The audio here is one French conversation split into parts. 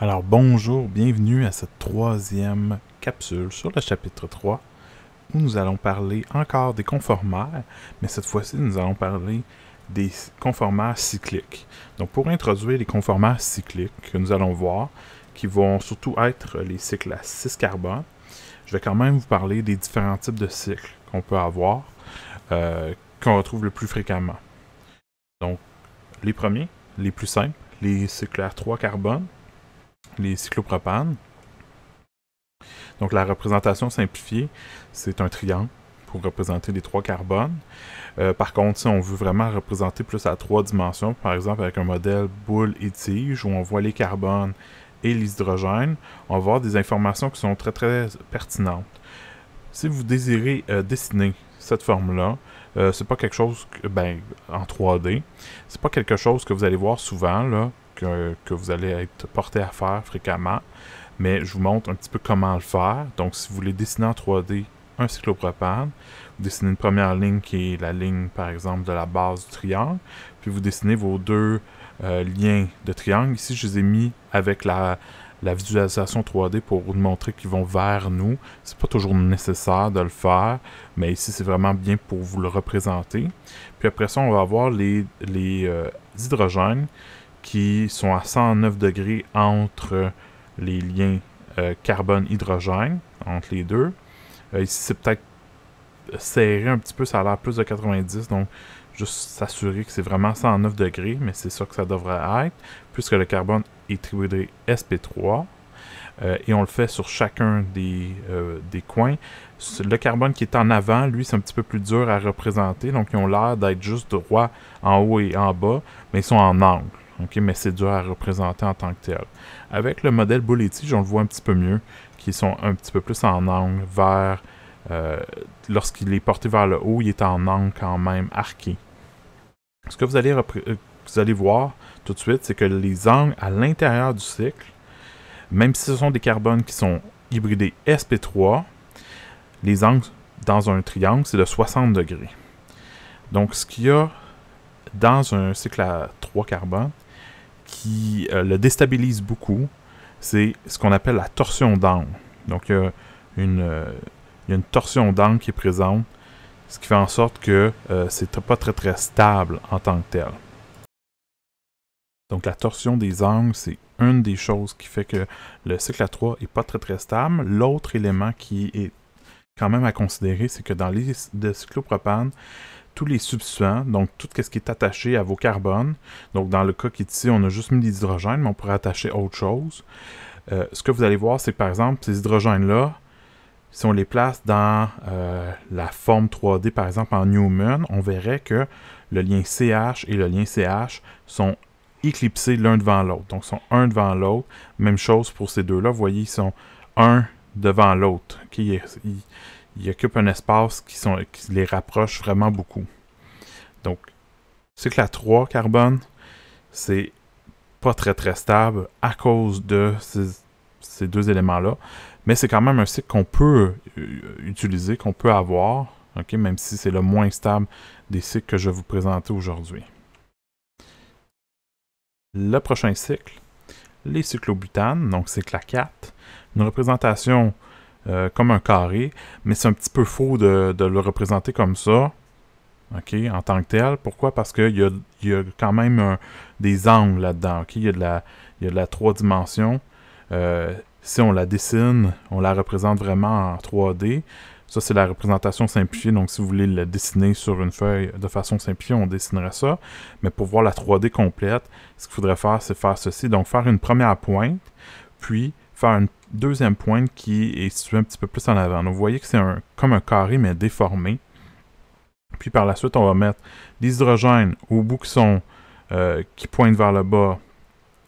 Alors bonjour, bienvenue à cette troisième capsule sur le chapitre 3 où nous allons parler encore des conformaires, mais cette fois-ci nous allons parler des conformaires cycliques. Donc pour introduire les conformaires cycliques que nous allons voir, qui vont surtout être les cycles à 6 carbone, je vais quand même vous parler des différents types de cycles qu'on peut avoir, qu'on retrouve le plus fréquemment. Donc les premiers, les plus simples, les cycles à 3 carbone, les cyclopropanes. Donc la représentation simplifiée, c'est un triangle pour représenter les 3 carbones. Par contre, si on veut vraiment représenter plus à 3 dimensions, par exemple avec un modèle boule et tige, où on voit les carbones et les hydrogènes, on va avoir des informations qui sont très très pertinentes. Si vous désirez dessiner cette forme-là, c'est pas quelque chose, en 3D, c'est pas quelque chose que vous allez voir souvent, là, que vous allez être porté à faire fréquemment, mais je vous montre un petit peu comment le faire. Donc, si vous voulez dessiner en 3D un cyclopropane, vous dessinez une première ligne qui est la ligne, par exemple, de la base du triangle, puis vous dessinez vos deux liens de triangle. Ici, je les ai mis avec la visualisation 3D pour vous montrer qu'ils vont vers nous. C'est pas toujours nécessaire de le faire, mais ici, c'est vraiment bien pour vous le représenter. Puis après ça, on va avoir les hydrogènes qui sont à 109 degrés entre les liens carbone-hydrogène, entre les deux. Ici, c'est peut-être serré un petit peu, ça a l'air plus de 90, donc juste s'assurer que c'est vraiment 109 degrés, mais c'est ça que ça devrait être, puisque le carbone est triohydré sp3, et on le fait sur chacun des coins. Le carbone qui est en avant, lui, c'est un petit peu plus dur à représenter, donc ils ont l'air d'être juste droits en haut et en bas, mais ils sont en angle. Okay, mais c'est dur à représenter en tant que tel. Avec le modèle boule et tige, on le voit un petit peu mieux, qui sont un petit peu plus en angle vers... lorsqu'il est porté vers le haut, il est en angle quand même arqué. Ce que vous allez voir tout de suite, c'est que les angles à l'intérieur du cycle, même si ce sont des carbones qui sont hybridés sp3, les angles dans un triangle, c'est de 60 degrés. Donc, ce qu'il y a dans un cycle à 3 carbones, qui le déstabilise beaucoup, c'est ce qu'on appelle la torsion d'angle. Donc, il y a une torsion d'angle qui est présente, ce qui fait en sorte que c'est pas très très stable en tant que tel. Donc, la torsion des angles, c'est une des choses qui fait que le cycle à 3 n'est pas très très stable. L'autre élément qui est quand même à considérer, c'est que dans les cyclopropanes, tous les substituants, donc tout ce qui est attaché à vos carbones, donc dans le cas qui est ici, on a juste mis des hydrogènes, mais on pourrait attacher autre chose. Ce que vous allez voir, c'est que par exemple, ces hydrogènes-là, si on les place dans la forme 3D, par exemple en Newman, on verrait que le lien CH et le lien CH sont éclipsés l'un devant l'autre. Donc, ils sont un devant l'autre. Même chose pour ces deux-là. Vous voyez, ils sont un devant l'autre. Okay? Ils occupent un espace qui les rapproche vraiment beaucoup. Donc, cycle à 3 carbone, c'est pas très très stable à cause de ces deux éléments-là. Mais c'est quand même un cycle qu'on peut utiliser, qu'on peut avoir, okay? Même si c'est le moins stable des cycles que je vais vous présenter aujourd'hui. Le prochain cycle, les cyclobutanes, donc cycle à 4, une représentation comme un carré, mais c'est un petit peu faux de le représenter comme ça, okay, en tant que tel. Pourquoi? Parce qu'il y a quand même des angles là-dedans. Okay? Il y a de la 3 dimensions. Si on la dessine, on la représente vraiment en 3D. Ça, c'est la représentation simplifiée. Donc, si vous voulez la dessiner sur une feuille de façon simplifiée, on dessinerait ça. Mais pour voir la 3D complète, ce qu'il faudrait faire, c'est faire ceci. Donc, faire une première pointe, puis faire une deuxième pointe qui est située un petit peu plus en avant. Donc, vous voyez que c'est comme un carré, mais déformé. Puis, par la suite, on va mettre des hydrogènes au bout qui pointent vers le bas.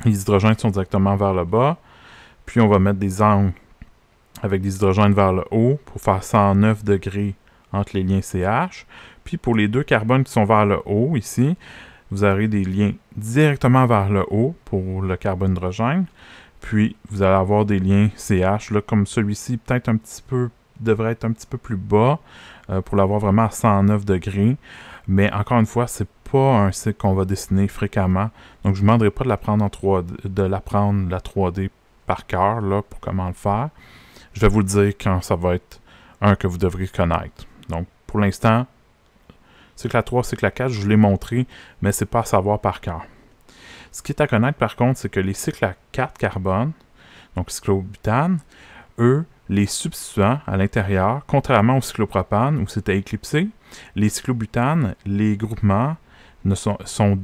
Les hydrogènes sont directement vers le bas. Puis, on va mettre des angles avec des hydrogènes vers le haut pour faire 109 degrés entre les liens CH. Puis, pour les deux carbones qui sont vers le haut, ici, vous aurez des liens directement vers le haut pour le carbone hydrogène. Puis, vous allez avoir des liens CH, là, comme celui-ci, peut-être devrait être un petit peu plus bas pour l'avoir vraiment à 109 degrés. Mais encore une fois, c'est pas un cycle qu'on va dessiner fréquemment. Donc, je ne vous demanderai pas de la prendre la 3D par cœur là, pour comment le faire. Je vais vous le dire quand ça va être un que vous devrez connaître. Donc, pour l'instant, cycle à 3, cycle à 4, je vous l'ai montré, mais c'est pas à savoir par cœur. Ce qui est à connaître, par contre, c'est que les cycles à 4 carbone, donc cyclobutane, eux, les substituants à l'intérieur, contrairement au cyclopropane où c'était éclipsé, les cyclobutanes, les groupements sont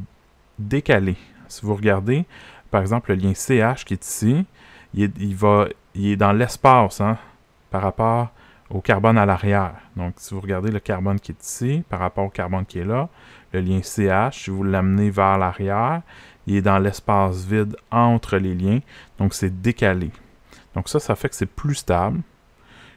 décalés. Si vous regardez, par exemple, le lien CH qui est ici, il est dans l'espace par rapport au carbone à l'arrière. Donc, si vous regardez le carbone qui est ici par rapport au carbone qui est là, le lien CH, si vous l'amenez vers l'arrière, il est dans l'espace vide entre les liens, donc c'est décalé. Donc ça fait que c'est plus stable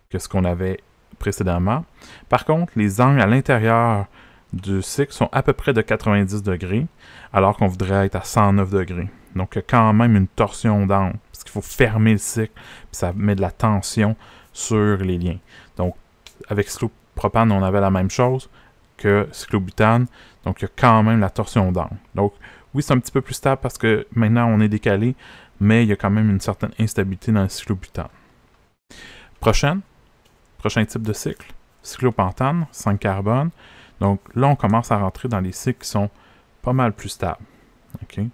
que ce qu'on avait précédemment. Par contre, les angles à l'intérieur du cycle sont à peu près de 90 degrés, alors qu'on voudrait être à 109 degrés. Donc, il y a quand même une torsion d'angle, parce qu'il faut fermer le cycle, puis ça met de la tension sur les liens. Donc, avec cyclopropane, on avait la même chose que cyclobutane, donc il y a quand même la torsion d'angle. Donc, oui, c'est un petit peu plus stable parce que maintenant, on est décalé, mais il y a quand même une certaine instabilité dans le cyclobutane. Prochain type de cycle, cyclopentane, 5 carbone. Donc là, on commence à rentrer dans les cycles qui sont pas mal plus stables. Okay?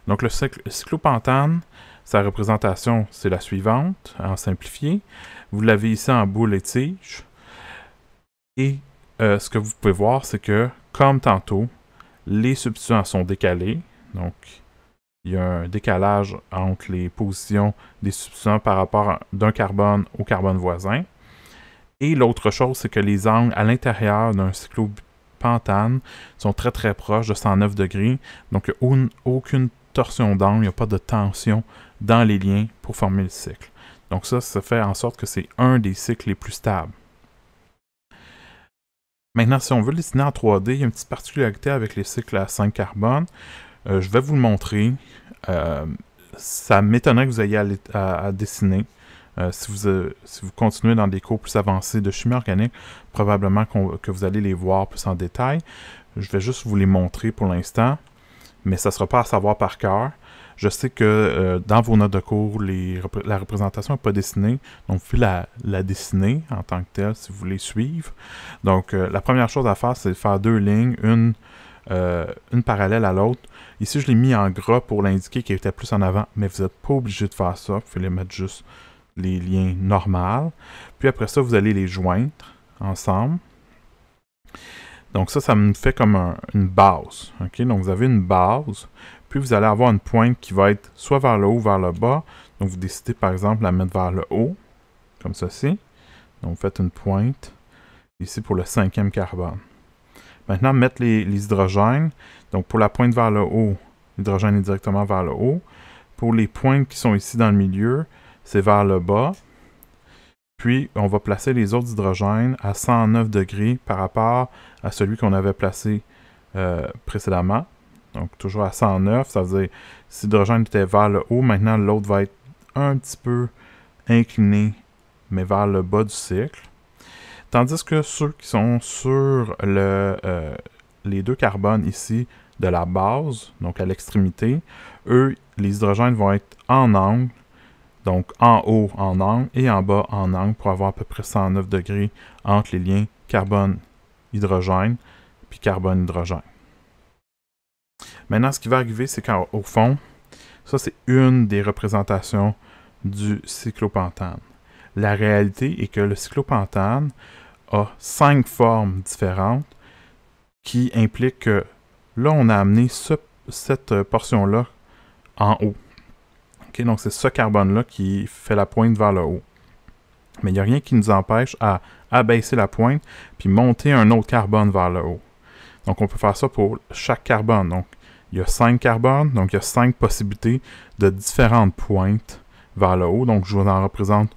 Donc le cyclopentane, sa représentation, c'est la suivante, en simplifié. Vous l'avez ici en boule et tige. Et ce que vous pouvez voir, c'est que, comme tantôt, les substituants sont décalés. Donc, il y a un décalage entre les positions des substituants par rapport d'un carbone au carbone voisin. Et l'autre chose, c'est que les angles à l'intérieur d'un cyclopentane sont très très proches de 109 degrés. Donc, il n'y a aucune torsion d'angle, il n'y a pas de tension dans les liens pour former le cycle. Donc ça fait en sorte que c'est un des cycles les plus stables. Maintenant, si on veut le dessiner en 3D, il y a une petite particularité avec les cycles à 5 carbone. Je vais vous le montrer. Ça m'étonnerait que vous ayez à dessiner. Si vous continuez dans des cours plus avancés de chimie organique, probablement que vous allez les voir plus en détail. Je vais juste vous les montrer pour l'instant, mais ça ne sera pas à savoir par cœur. Je sais que dans vos notes de cours, la représentation n'est pas dessinée, donc vous pouvez la dessiner en tant que telle si vous voulez suivre. Donc, la première chose à faire, c'est de faire deux lignes, une parallèle à l'autre. Ici, je l'ai mis en gras pour l'indiquer qu'il était plus en avant, mais vous n'êtes pas obligé de faire ça. Vous pouvez les mettre juste les liens normaux. Puis après ça, vous allez les joindre ensemble. Donc ça me fait comme une base. Okay? Donc vous avez une base, puis vous allez avoir une pointe qui va être soit vers le haut ou vers le bas. Donc vous décidez par exemple de la mettre vers le haut, comme ceci. Donc vous faites une pointe ici pour le 5e carbone. Maintenant, mettre les hydrogènes. Donc pour la pointe vers le haut, l'hydrogène est directement vers le haut. Pour les pointes qui sont ici dans le milieu, c'est vers le bas. Puis, on va placer les autres hydrogènes à 109 degrés par rapport à celui qu'on avait placé précédemment. Donc, toujours à 109, ça veut dire que si l'hydrogène était vers le haut, maintenant l'autre va être un petit peu incliné, mais vers le bas du cycle. Tandis que ceux qui sont sur les deux carbones ici de la base, donc à l'extrémité, eux, les hydrogènes vont être en angle. Donc, en haut en angle et en bas en angle pour avoir à peu près 109 degrés entre les liens carbone-hydrogène puis carbone-hydrogène. Maintenant, ce qui va arriver, c'est qu'au fond, ça c'est une des représentations du cyclopentane. La réalité est que le cyclopentane a 5 formes différentes qui impliquent que là, on a amené cette portion-là en haut. Okay, donc, c'est ce carbone-là qui fait la pointe vers le haut. Mais il n'y a rien qui nous empêche à abaisser la pointe puis monter un autre carbone vers le haut. Donc, on peut faire ça pour chaque carbone. Donc, il y a 5 carbones, donc il y a 5 possibilités de différentes pointes vers le haut. Donc, je vous en représente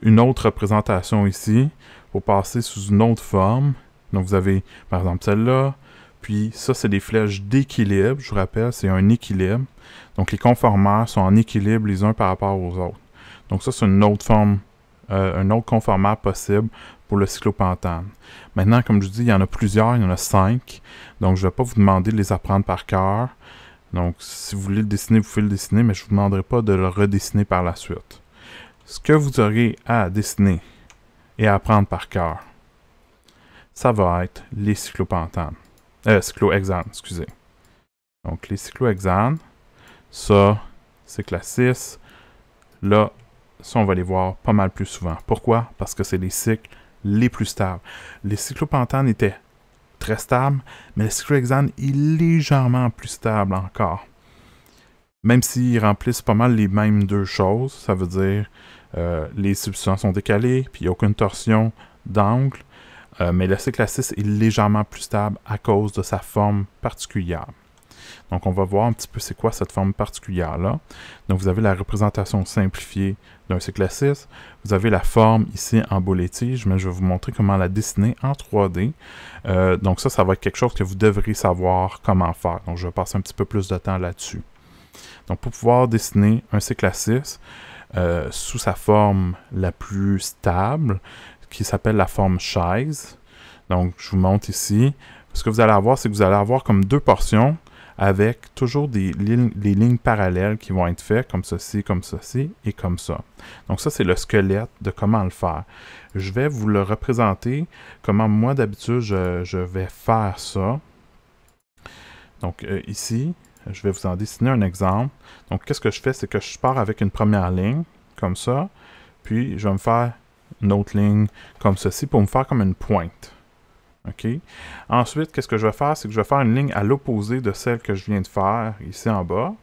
une autre représentation ici pour passer sous une autre forme. Donc, vous avez, par exemple, celle-là. Puis, ça, c'est des flèches d'équilibre. Je vous rappelle, c'est un équilibre. Donc, les conformeurs sont en équilibre les uns par rapport aux autres. Donc, ça, c'est une autre forme, un autre conformeur possible pour le cyclopentane. Maintenant, comme je vous dis, il y en a plusieurs, il y en a 5. Donc, je ne vais pas vous demander de les apprendre par cœur. Donc, si vous voulez le dessiner, vous pouvez le dessiner, mais je ne vous demanderai pas de le redessiner par la suite. ce que vous aurez à dessiner et à apprendre par cœur, ça va être les cyclopentanes. Cyclohexanes, excusez. Donc, les cyclohexanes, ça, c'est classe 6. Là, ça, on va les voir pas mal plus souvent. Pourquoi? Parce que c'est les cycles les plus stables. Les cyclopentanes étaient très stables, mais le cyclohexane est légèrement plus stable encore. Même s'ils remplissent pas mal les mêmes deux choses, ça veut dire les substituants sont décalés, puis il n'y a aucune torsion d'angle, mais le cycle 6 est légèrement plus stable à cause de sa forme particulière. Donc, on va voir un petit peu c'est quoi cette forme particulière-là. Donc, vous avez la représentation simplifiée d'un cycle 6. Vous avez la forme ici en boule-tige, mais je vais vous montrer comment la dessiner en 3D. Donc, ça va être quelque chose que vous devrez savoir comment faire. Donc, je vais passer un petit peu plus de temps là-dessus. Donc, pour pouvoir dessiner un cycle 6 sous sa forme la plus stable, qui s'appelle la forme chaise. Donc, je vous montre ici. Ce que vous allez avoir, c'est que vous allez avoir comme deux portions avec toujours des lignes parallèles qui vont être faites comme ceci et comme ça. Donc ça, c'est le squelette de comment le faire. Je vais vous le représenter comment moi, d'habitude, je vais faire ça. Donc ici, je vais vous en dessiner un exemple. Donc qu'est-ce que je fais? C'est que je pars avec une première ligne, comme ça, puis je vais me faire une autre ligne comme ceci pour me faire comme une pointe. OK? Ensuite, qu'est-ce que je vais faire? C'est que je vais faire une ligne à l'opposé de celle que je viens de faire ici en bas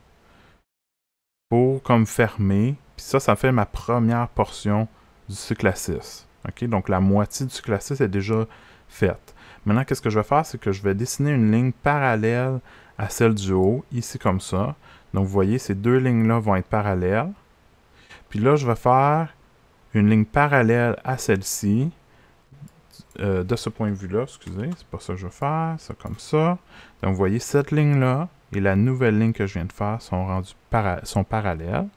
pour comme fermer. Puis ça fait ma première portion du cycle 6. OK? Donc, la moitié du cycle 6 est déjà faite. Maintenant, qu'est-ce que je vais faire? C'est que je vais dessiner une ligne parallèle à celle du haut, ici comme ça. Donc, vous voyez, ces deux lignes-là vont être parallèles. Puis là, je vais faire une ligne parallèle à celle-ci. De ce point de vue-là, excusez, c'est pas ça que je vais faire, ça comme ça. Donc, vous voyez, cette ligne-là et la nouvelle ligne que je viens de faire sont rendues parallèles.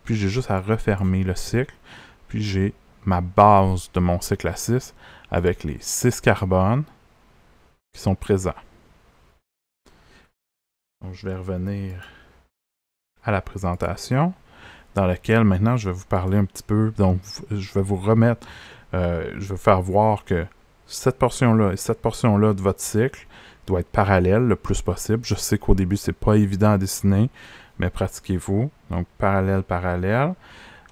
Puis, j'ai juste à refermer le cycle. Puis, j'ai ma base de mon cycle à 6 avec les 6 carbones qui sont présents. Donc, je vais revenir à la présentation dans laquelle, maintenant, je vais vous parler un petit peu. Donc, je vais vous remettre, je vais faire voir que cette portion-là et cette portion-là de votre cycle doit être parallèle le plus possible. Je sais qu'au début, c'est pas évident à dessiner, mais pratiquez-vous. Donc, parallèle, parallèle.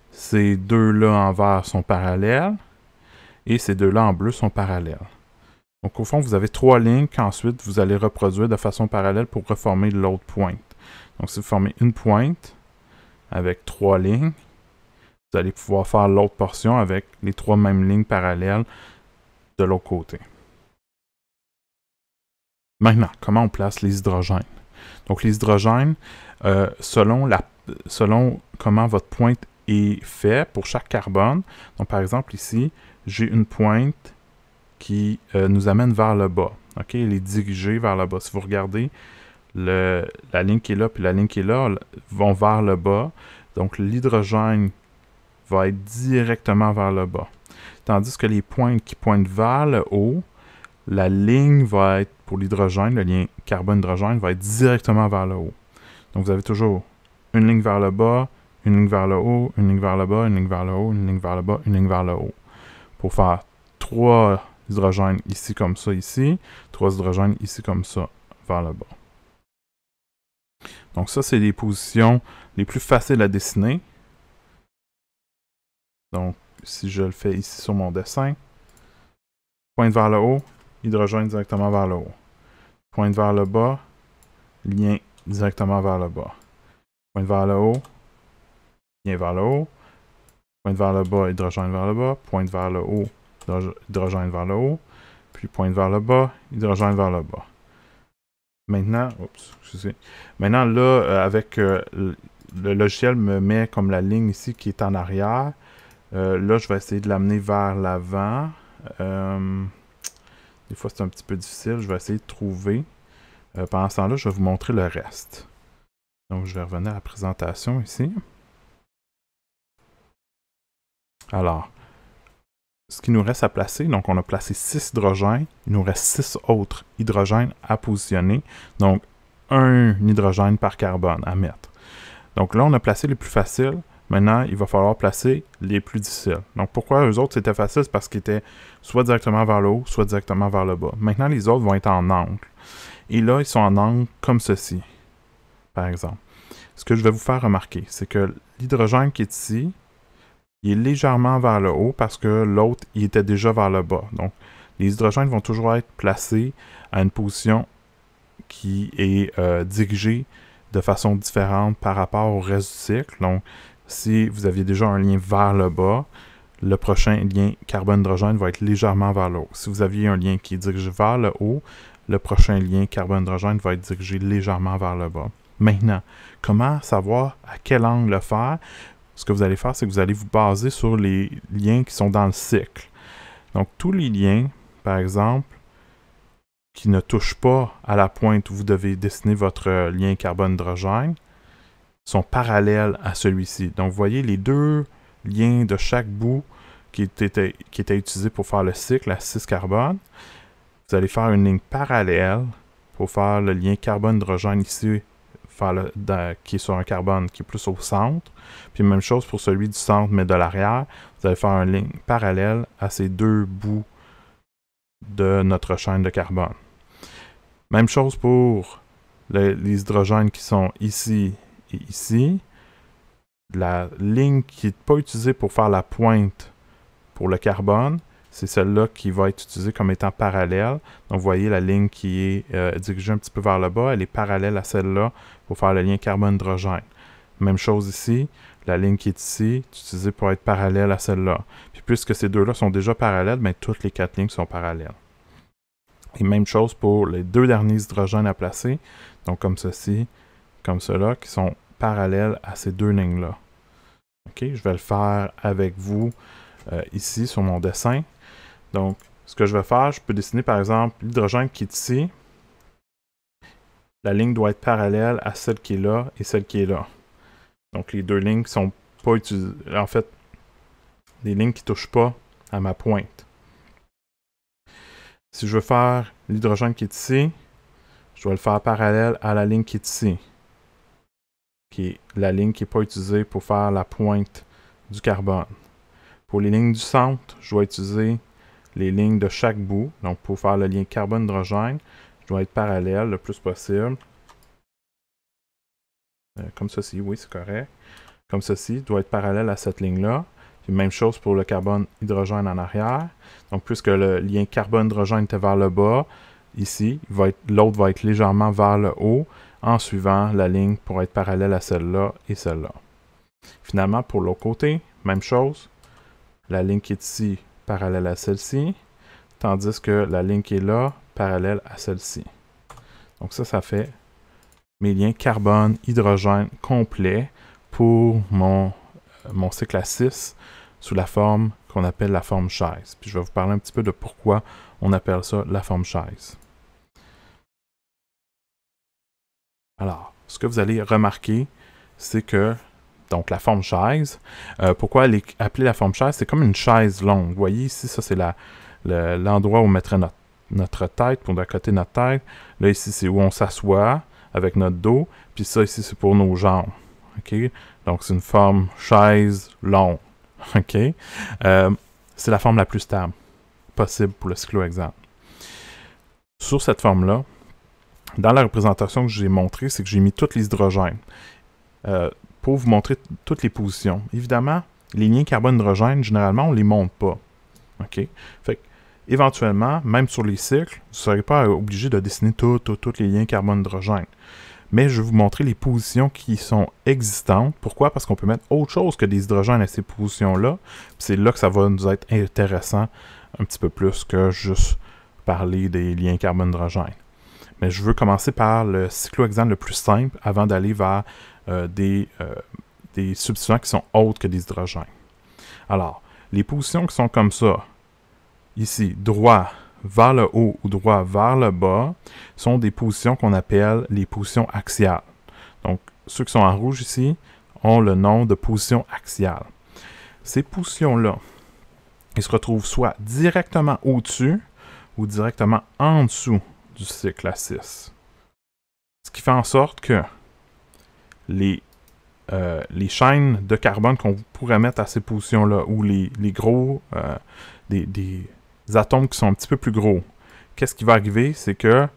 Ces deux-là en vert sont parallèles et ces deux-là en bleu sont parallèles. Donc, au fond, vous avez trois lignes qu'ensuite, vous allez reproduire de façon parallèle pour reformer l'autre pointe. Donc, si vous formez une pointe avec trois lignes, vous allez pouvoir faire l'autre portion avec les trois mêmes lignes parallèles de l'autre côté. Maintenant, comment on place les hydrogènes? Donc, les hydrogènes, selon comment votre pointe est faite pour chaque carbone, donc par exemple ici, j'ai une pointe qui nous amène vers le bas. OK? Elle est dirigée vers le bas. Si vous regardez, la ligne qui est là puis la ligne qui est là vont vers le bas. Donc, l'hydrogène va être directement vers le bas. Tandis que les pointes qui pointent vers le haut, la ligne va être, pour l'hydrogène, le lien carbone-hydrogène va être directement vers le haut. Donc, vous avez toujours une ligne vers le bas, une ligne vers le haut, une ligne vers le bas, une ligne vers le haut, une ligne vers le bas, une ligne vers le haut. Pour faire 3 hydrogènes ici comme ça, ici, 3 hydrogènes ici comme ça, vers le bas. Donc, ça, c'est les positions les plus faciles à dessiner. Donc, si je le fais ici sur mon dessin, pointe vers le haut, hydrogène directement vers le haut. Pointe vers le bas, lien directement vers le bas. Pointe vers le haut, lien vers le haut. Pointe vers le bas, hydrogène vers le bas. Pointe vers le haut, hydrogène vers le haut. Puis pointe vers le bas, hydrogène vers le bas. Maintenant, maintenant là, avec le logiciel me met comme la ligne ici qui est en arrière. Là, je vais essayer de l'amener vers l'avant. Des fois, c'est un petit peu difficile. Je vais essayer de trouver. Pendant ce temps-là, je vais vous montrer le reste. Donc, je vais revenir à la présentation ici. Alors, ce qui nous reste à placer, donc on a placé 6 hydrogènes. Il nous reste 6 autres hydrogènes à positionner. Donc, un hydrogène par carbone à mettre. Donc là, on a placé les plus faciles. Maintenant, il va falloir placer les plus difficiles. Donc, pourquoi eux autres, c'était facile? C'est parce qu'ils étaient soit directement vers le haut, soit directement vers le bas. Maintenant, les autres vont être en angle. Et là, ils sont en angle comme ceci, par exemple. Ce que je vais vous faire remarquer, c'est que l'hydrogène qui est ici, il est légèrement vers le haut parce que l'autre, il était déjà vers le bas. Donc, les hydrogènes vont toujours être placés à une position qui est dirigée de façon différente par rapport au reste du cycle. Donc, si vous aviez déjà un lien vers le bas, le prochain lien carbone-hydrogène va être légèrement vers le haut. Si vous aviez un lien qui est dirigé vers le haut, le prochain lien carbone-hydrogène va être dirigé légèrement vers le bas. Maintenant, comment savoir à quel angle le faire? Ce que vous allez faire, c'est que vous allez vous baser sur les liens qui sont dans le cycle. Donc, tous les liens, par exemple, qui ne touchent pas à la pointe où vous devez dessiner votre lien carbone-hydrogène, sont parallèles à celui-ci. Donc, vous voyez les deux liens de chaque bout qui étaient utilisés pour faire le cycle à 6 carbone. Vous allez faire une ligne parallèle pour faire le lien carbone-hydrogène ici, qui est sur un carbone qui est plus au centre. Puis même chose pour celui du centre, mais de l'arrière. Vous allez faire une ligne parallèle à ces deux bouts de notre chaîne de carbone. Même chose pour les hydrogènes qui sont ici et ici. La ligne qui n'est pas utilisée pour faire la pointe pour le carbone, c'est celle-là qui va être utilisée comme étant parallèle. Donc, vous voyez la ligne qui est dirigée un petit peu vers le bas, elle est parallèle à celle-là pour faire le lien carbone-hydrogène. Même chose ici, la ligne qui est ici est utilisée pour être parallèle à celle-là. Puis puisque ces deux-là sont déjà parallèles, bien, toutes les 4 lignes sont parallèles. Et même chose pour les deux derniers hydrogènes à placer, donc comme ceci, comme cela, qui sont parallèles à ces deux lignes-là. OK, je vais le faire avec vous ici sur mon dessin. Donc, ce que je vais faire, je peux dessiner par exemple l'hydrogène qui est ici. La ligne doit être parallèle à celle qui est là et celle qui est là. Donc, les deux lignes qui sont pas utilisées. En fait, les lignes qui ne touchent pas à ma pointe. Si je veux faire l'hydrogène qui est ici, je dois le faire parallèle à la ligne qui est ici, qui est la ligne qui n'est pas utilisée pour faire la pointe du carbone. Pour les lignes du centre, je dois utiliser les lignes de chaque bout. Donc, pour faire le lien carbone-hydrogène, je dois être parallèle le plus possible. Comme ceci, oui, c'est correct. Comme ceci, doit être parallèle à cette ligne-là. Puis même chose pour le carbone-hydrogène en arrière. Donc, puisque le lien carbone-hydrogène était vers le bas, ici, l'autre va être légèrement vers le haut en suivant la ligne pour être parallèle à celle-là et celle-là. Finalement, pour l'autre côté, même chose. La ligne qui est ici, parallèle à celle-ci, tandis que la ligne qui est là, parallèle à celle-ci. Donc ça fait mes liens carbone-hydrogène complets pour mon cycle à 6 sous la forme qu'on appelle la forme chaise. Puis je vais vous parler un petit peu de pourquoi on appelle ça la forme chaise. Alors, ce que vous allez remarquer, c'est que, donc la forme chaise, pourquoi elle est appelée la forme chaise? C'est comme une chaise longue. Vous voyez ici, ça c'est l'endroit où on mettrait notre tête, pour de côté de notre tête. Là ici, c'est où on s'assoit avec notre dos. Puis ça ici, c'est pour nos jambes. OK? Donc, c'est une forme chaise longue. OK? C'est la forme la plus stable possible pour le cyclohexane. Sur cette forme-là, dans la représentation que j'ai montrée, c'est que j'ai mis tous les hydrogènes pour vous montrer toutes les positions. Évidemment, les liens carbone-hydrogène, généralement, on ne les monte pas. OK? Fait que, éventuellement, même sur les cycles, vous ne serez pas obligé de dessiner tous les liens carbone-hydrogène. Mais je vais vous montrer les positions qui sont existantes. Pourquoi? Parce qu'on peut mettre autre chose que des hydrogènes à ces positions-là. C'est là que ça va nous être intéressant un petit peu plus que juste parler des liens carbone-hydrogène. Mais je veux commencer par le cyclohexane le plus simple avant d'aller vers des substituants qui sont autres que des hydrogènes. Alors, les positions qui sont comme ça, ici, droit vers le haut ou droit vers le bas, sont des positions qu'on appelle les positions axiales. Donc, ceux qui sont en rouge ici ont le nom de position axiale. Ces positions-là, ils se retrouvent soit directement au-dessus ou directement en dessous du cycle à 6. Ce qui fait en sorte que les les chaînes de carbone qu'on pourrait mettre à ces positions-là, ou les gros, des atomes qui sont un petit peu plus gros, qu'est-ce qui va arriver? C'est que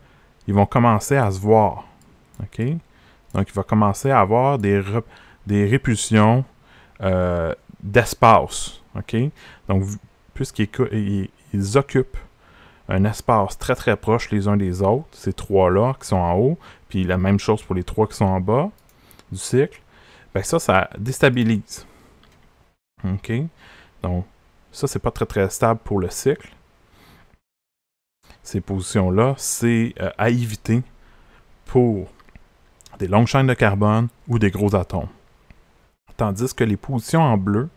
ils vont commencer à se voir. OK? Donc, il va commencer à avoir des répulsions d'espace. OK? Donc, puisqu'ils occupent un espace très très proche les uns des autres, ces trois-là qui sont en haut, puis la même chose pour les trois qui sont en bas du cycle, bien ça déstabilise. OK? Donc, ça, c'est pas très très stable pour le cycle. Ces positions-là, c'est à éviter pour des longues chaînes de carbone ou des gros atomes. Tandis que les positions en bleu,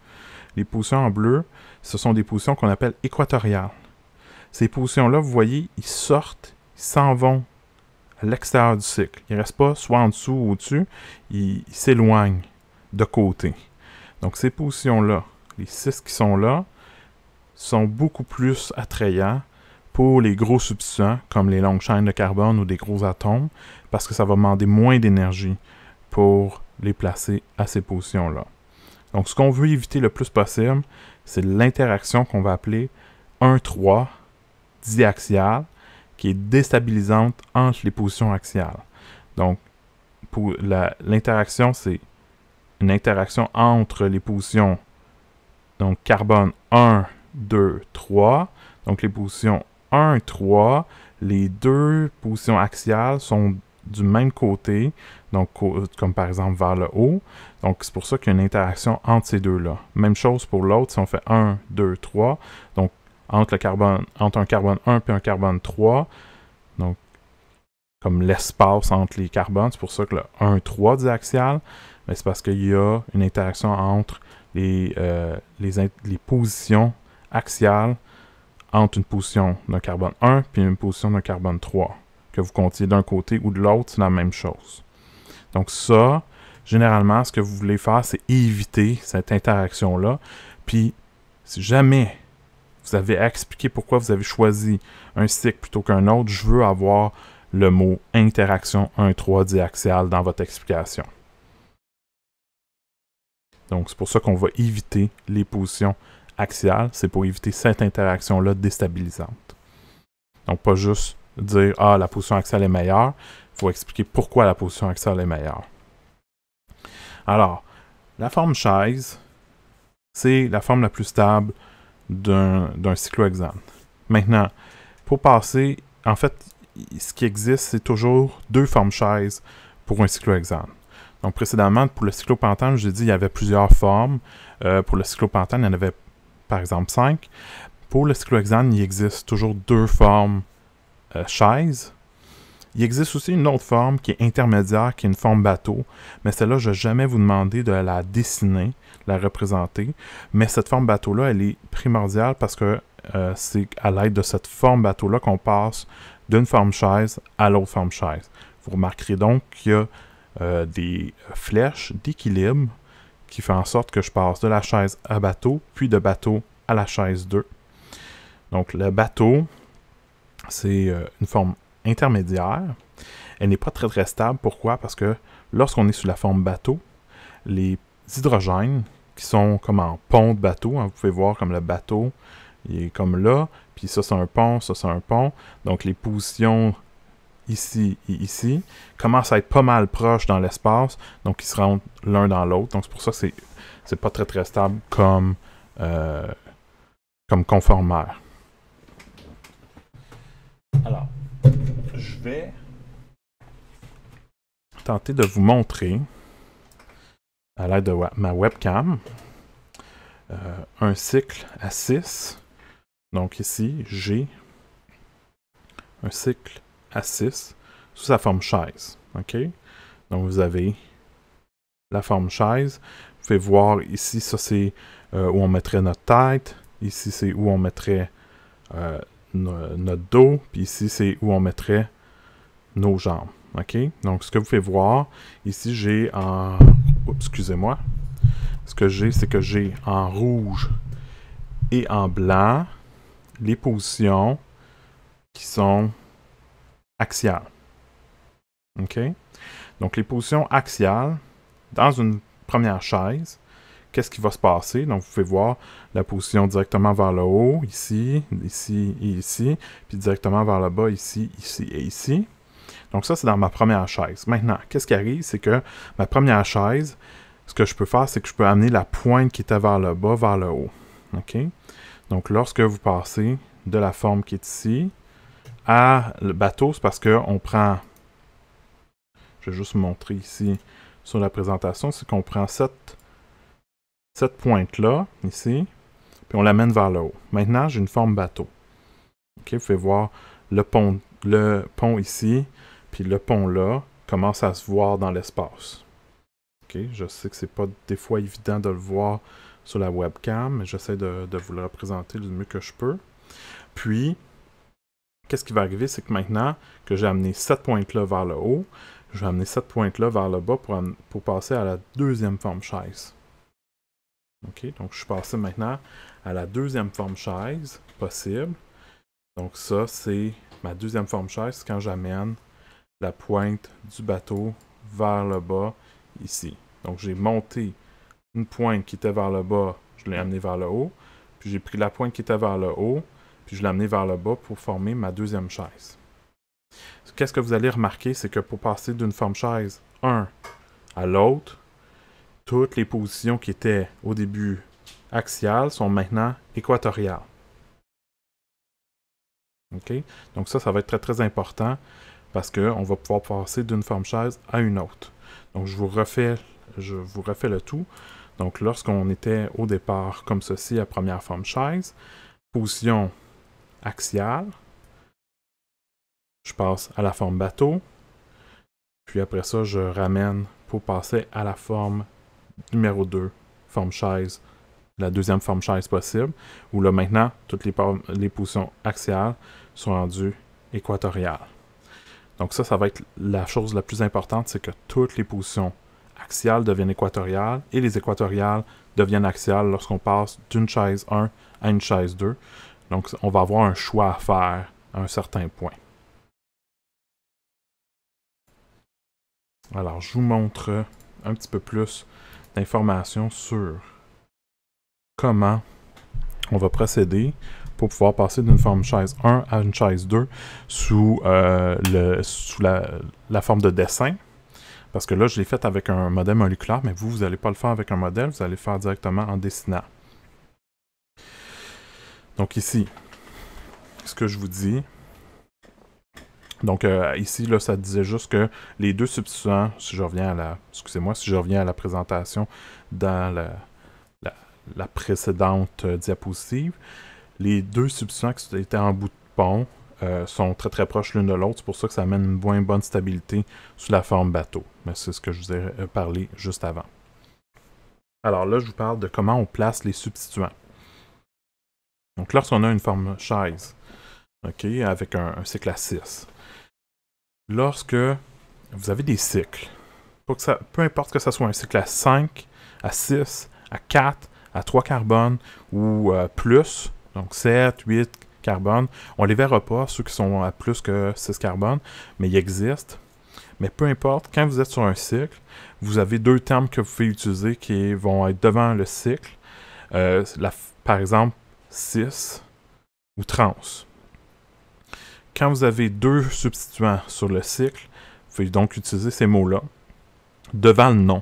ce sont des positions qu'on appelle équatoriales. Ces positions-là, vous voyez, ils sortent, ils s'en vont à l'extérieur du cycle. Ils ne restent pas soit en dessous ou au-dessus, ils s'éloignent de côté. Donc ces positions-là, les 6 qui sont là, sont beaucoup plus attrayants pour les gros substituants, comme les longues chaînes de carbone ou des gros atomes, parce que ça va demander moins d'énergie pour les placer à ces positions-là. Donc, ce qu'on veut éviter le plus possible, c'est l'interaction qu'on va appeler 1,3 diaxiale, qui est déstabilisante entre les positions axiales. Donc, pour l'interaction, c'est une interaction entre les positions, donc carbone 1, 2, 3. Donc, les positions 1, 3, les deux positions axiales sont du même côté, donc comme par exemple vers le haut. Donc, c'est pour ça qu'il y a une interaction entre ces deux-là. Même chose pour l'autre, si on fait 1, 2, 3, donc entre un carbone 1 et un carbone 3, donc comme l'espace entre les carbones, c'est pour ça que le 1, 3 diaxial, c'est parce qu'il y a une interaction entre les positions axiales entre une position d'un carbone 1 et une position d'un carbone 3. Que vous comptiez d'un côté ou de l'autre, c'est la même chose. Donc ça, généralement, ce que vous voulez faire, c'est éviter cette interaction-là. Puis, si jamais vous avez à expliquer pourquoi vous avez choisi un cycle plutôt qu'un autre, je veux avoir le mot « interaction 1,3 diaxiale » dans votre explication. Donc, c'est pour ça qu'on va éviter les positions axiales. C'est pour éviter cette interaction-là déstabilisante. Donc, pas juste dire « Ah, la position axiale est meilleure ». Il faut expliquer pourquoi la position axiale est meilleure. Alors, la forme chaise, c'est la forme la plus stable d'un cyclohexane. Maintenant, pour passer, en fait, ce qui existe, c'est toujours deux formes chaises pour un cyclohexane. Donc, précédemment, pour le cyclopentane, je l'ai dit, il y avait plusieurs formes. Pour le cyclopentane, il y en avait, par exemple, 5. Pour le cyclohexane, il existe toujours deux formes chaises. Il existe aussi une autre forme qui est intermédiaire, qui est une forme bateau. Mais celle-là, je ne vais jamais vous demander de la dessiner, de la représenter. Mais cette forme bateau-là, elle est primordiale parce que c'est à l'aide de cette forme bateau-là qu'on passe d'une forme chaise à l'autre forme chaise. Vous remarquerez donc qu'il y a des flèches d'équilibre qui font en sorte que je passe de la chaise à bateau, puis de bateau à la chaise 2. Donc le bateau, c'est une forme intermédiaire. Elle n'est pas très très stable. Pourquoi? Parce que lorsqu'on est sous la forme bateau, les hydrogènes qui sont comme en pont de bateau, hein, vous pouvez voir comme le bateau, il est comme là, puis ça c'est un pont, ça c'est un pont. Donc les positions ici et ici commencent à être pas mal proches dans l'espace, donc ils se rentrent l'un dans l'autre. Donc c'est pour ça que c'est pas très très stable comme conformaire. Alors, je vais tenter de vous montrer, à l'aide de ma webcam, un cycle à 6. Donc ici, j'ai un cycle à 6 sous sa forme chaise. OK? Donc vous avez la forme chaise. Vous pouvez voir ici, ça c'est où on mettrait notre tête. Ici, c'est où on mettrait notre dos. Puis ici, c'est où on mettrait nos jambes. OK? Donc, ce que vous pouvez voir, ici, j'ai en... Oups, excusez-moi. Ce que j'ai, c'est que j'ai en rouge et en blanc les positions qui sont axiales. OK? Donc, les positions axiales, dans une première chaise, qu'est-ce qui va se passer? Donc, vous pouvez voir la position directement vers le haut, ici, ici et ici, puis directement vers le bas, ici, ici et ici. Donc ça, c'est dans ma première chaise. Maintenant, qu'est-ce qui arrive? C'est que ma première chaise, ce que je peux faire, c'est que je peux amener la pointe qui était vers le bas, vers le haut. OK? Donc, lorsque vous passez de la forme qui est ici à le bateau, c'est parce qu'on prend... Je vais juste vous montrer ici sur la présentation, c'est qu'on prend cette pointe-là, ici, puis on l'amène vers le haut. Maintenant, j'ai une forme bateau. OK? Vous pouvez voir le pont ici, puis le pont là, commence à se voir dans l'espace. OK? Je sais que c'est pas des fois évident de le voir sur la webcam, mais j'essaie de vous le représenter le mieux que je peux. Puis, qu'est-ce qui va arriver, c'est que maintenant que j'ai amené cette pointe-là vers le haut, je vais amener cette pointe-là vers le bas pour passer à la deuxième forme chaise. OK? Donc, je suis passé maintenant à la deuxième forme chaise possible. Donc, ça, c'est ma deuxième forme chaise quand j'amène la pointe du bateau vers le bas ici. Donc, j'ai monté une pointe qui était vers le bas, je l'ai amenée vers le haut. Puis, j'ai pris la pointe qui était vers le haut, puis je l'ai amenée vers le bas pour former ma deuxième chaise. Qu'est-ce que vous allez remarquer, c'est que pour passer d'une forme chaise 1 à l'autre, toutes les positions qui étaient au début axiales sont maintenant équatoriales. OK? Donc ça va être très très important parce qu'on va pouvoir passer d'une forme chaise à une autre. Donc je vous refais le tout. Donc lorsqu'on était au départ comme ceci à première forme chaise, position axiale, je passe à la forme bateau, puis après ça, je ramène pour passer à la forme numéro 2, forme chaise, la deuxième forme chaise possible, où là maintenant, toutes les positions axiales sont rendues équatoriales. Donc ça va être la chose la plus importante, c'est que toutes les positions axiales deviennent équatoriales et les équatoriales deviennent axiales lorsqu'on passe d'une chaise 1 à une chaise 2. Donc on va avoir un choix à faire à un certain point. Alors, je vous montre un petit peu plus d'informations sur comment on va procéder pour pouvoir passer d'une forme chaise 1 à une chaise 2 sous la forme de dessin. Parce que là, je l'ai fait avec un modèle moléculaire, mais vous n'allez pas le faire avec un modèle, vous allez le faire directement en dessinant. Donc ici, ce que je vous dis... Donc ici, là, ça disait juste que les deux substituants, si je reviens à la présentation dans la précédente diapositive, les deux substituants qui étaient en bout de pont sont très très proches l'une de l'autre. C'est pour ça que ça amène une moins bonne stabilité sous la forme bateau. Mais c'est ce que je vous ai parlé juste avant. Alors là, je vous parle de comment on place les substituants. Donc lorsqu'on a une forme chaise, OK, avec un cycle à 6, lorsque vous avez des cycles, peu importe que ce soit un cycle à 5, à 6, à 4, à 3 carbones ou plus, donc 7, 8 carbones, on ne les verra pas, ceux qui sont à plus que 6 carbones, mais ils existent. Mais peu importe, quand vous êtes sur un cycle, vous avez deux termes que vous pouvez utiliser qui vont être devant le cycle. Par exemple, 6 ou trans. Quand vous avez deux substituants sur le cycle, vous pouvez donc utiliser ces mots-là devant le nom.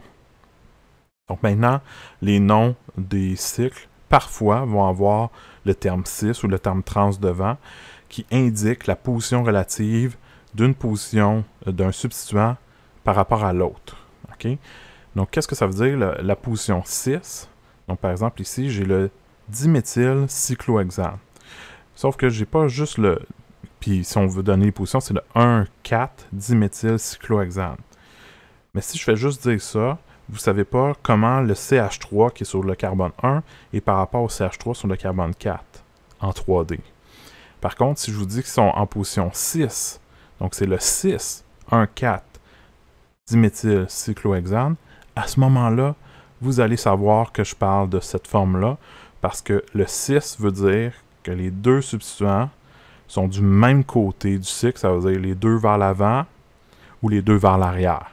Donc maintenant, les noms des cycles, parfois, vont avoir le terme 6 ou le terme trans devant, qui indique la position relative d'une position d'un substituant par rapport à l'autre. Okay? Donc, qu'est-ce que ça veut dire, la position 6? Donc, par exemple, ici, j'ai le diméthylcyclohexane. Sauf que j'ai pas juste le... Puis, si on veut donner les positions, c'est le 1,4-diméthylcyclohexane. Mais si je fais juste dire ça, vous ne savez pas comment le CH3 qui est sur le carbone 1 est par rapport au CH3 sur le carbone 4 en 3D. Par contre, si je vous dis qu'ils sont en position 6, donc c'est le 6,1,4-diméthylcyclohexane, à ce moment-là, vous allez savoir que je parle de cette forme-là, parce que le 6 veut dire que les deux substituants sont du même côté du cycle, ça veut dire les deux vers l'avant ou les deux vers l'arrière.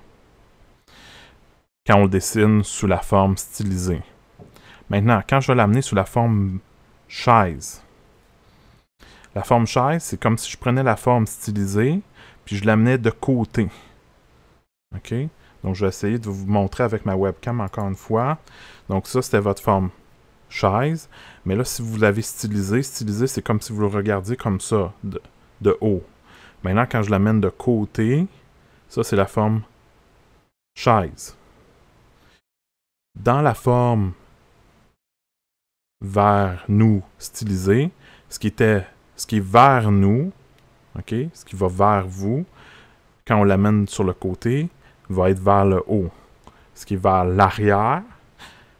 quand on le dessine sous la forme stylisée. Maintenant, quand je vais l'amener sous la forme chaise, la forme chaise, c'est comme si je prenais la forme stylisée, puis je l'amenais de côté. OK? Donc, je vais essayer de vous montrer avec ma webcam encore une fois. Donc, ça, c'était votre forme chaise. Mais là, si vous l'avez stylisé, c'est comme si vous le regardiez comme ça, de haut. Maintenant, quand je l'amène de côté, ça, c'est la forme chaise. Dans la forme vers nous stylisée, ce qui est vers nous, OK? Ce qui va vers vous, quand on l'amène sur le côté, va être vers le haut. Ce qui est vers l'arrière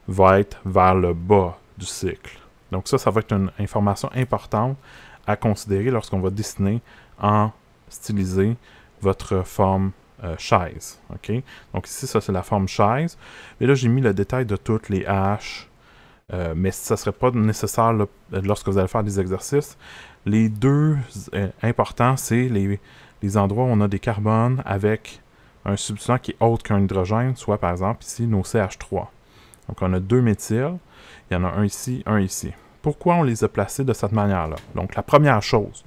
va être vers le bas du cycle. Donc ça va être une information importante à considérer lorsqu'on va dessiner en stylisé votre forme chaise. Okay? Donc ici, ça c'est la forme chaise. Et là, j'ai mis le détail de toutes les haches, mais ça ne serait pas nécessaire là, lorsque vous allez faire des exercices. Les deux importants, c'est les endroits où on a des carbones avec un substituant qui est autre qu'un hydrogène, soit par exemple ici nos CH3. Donc on a 2 méthyls, il y en a un ici, un ici. Pourquoi on les a placés de cette manière-là? Donc la première chose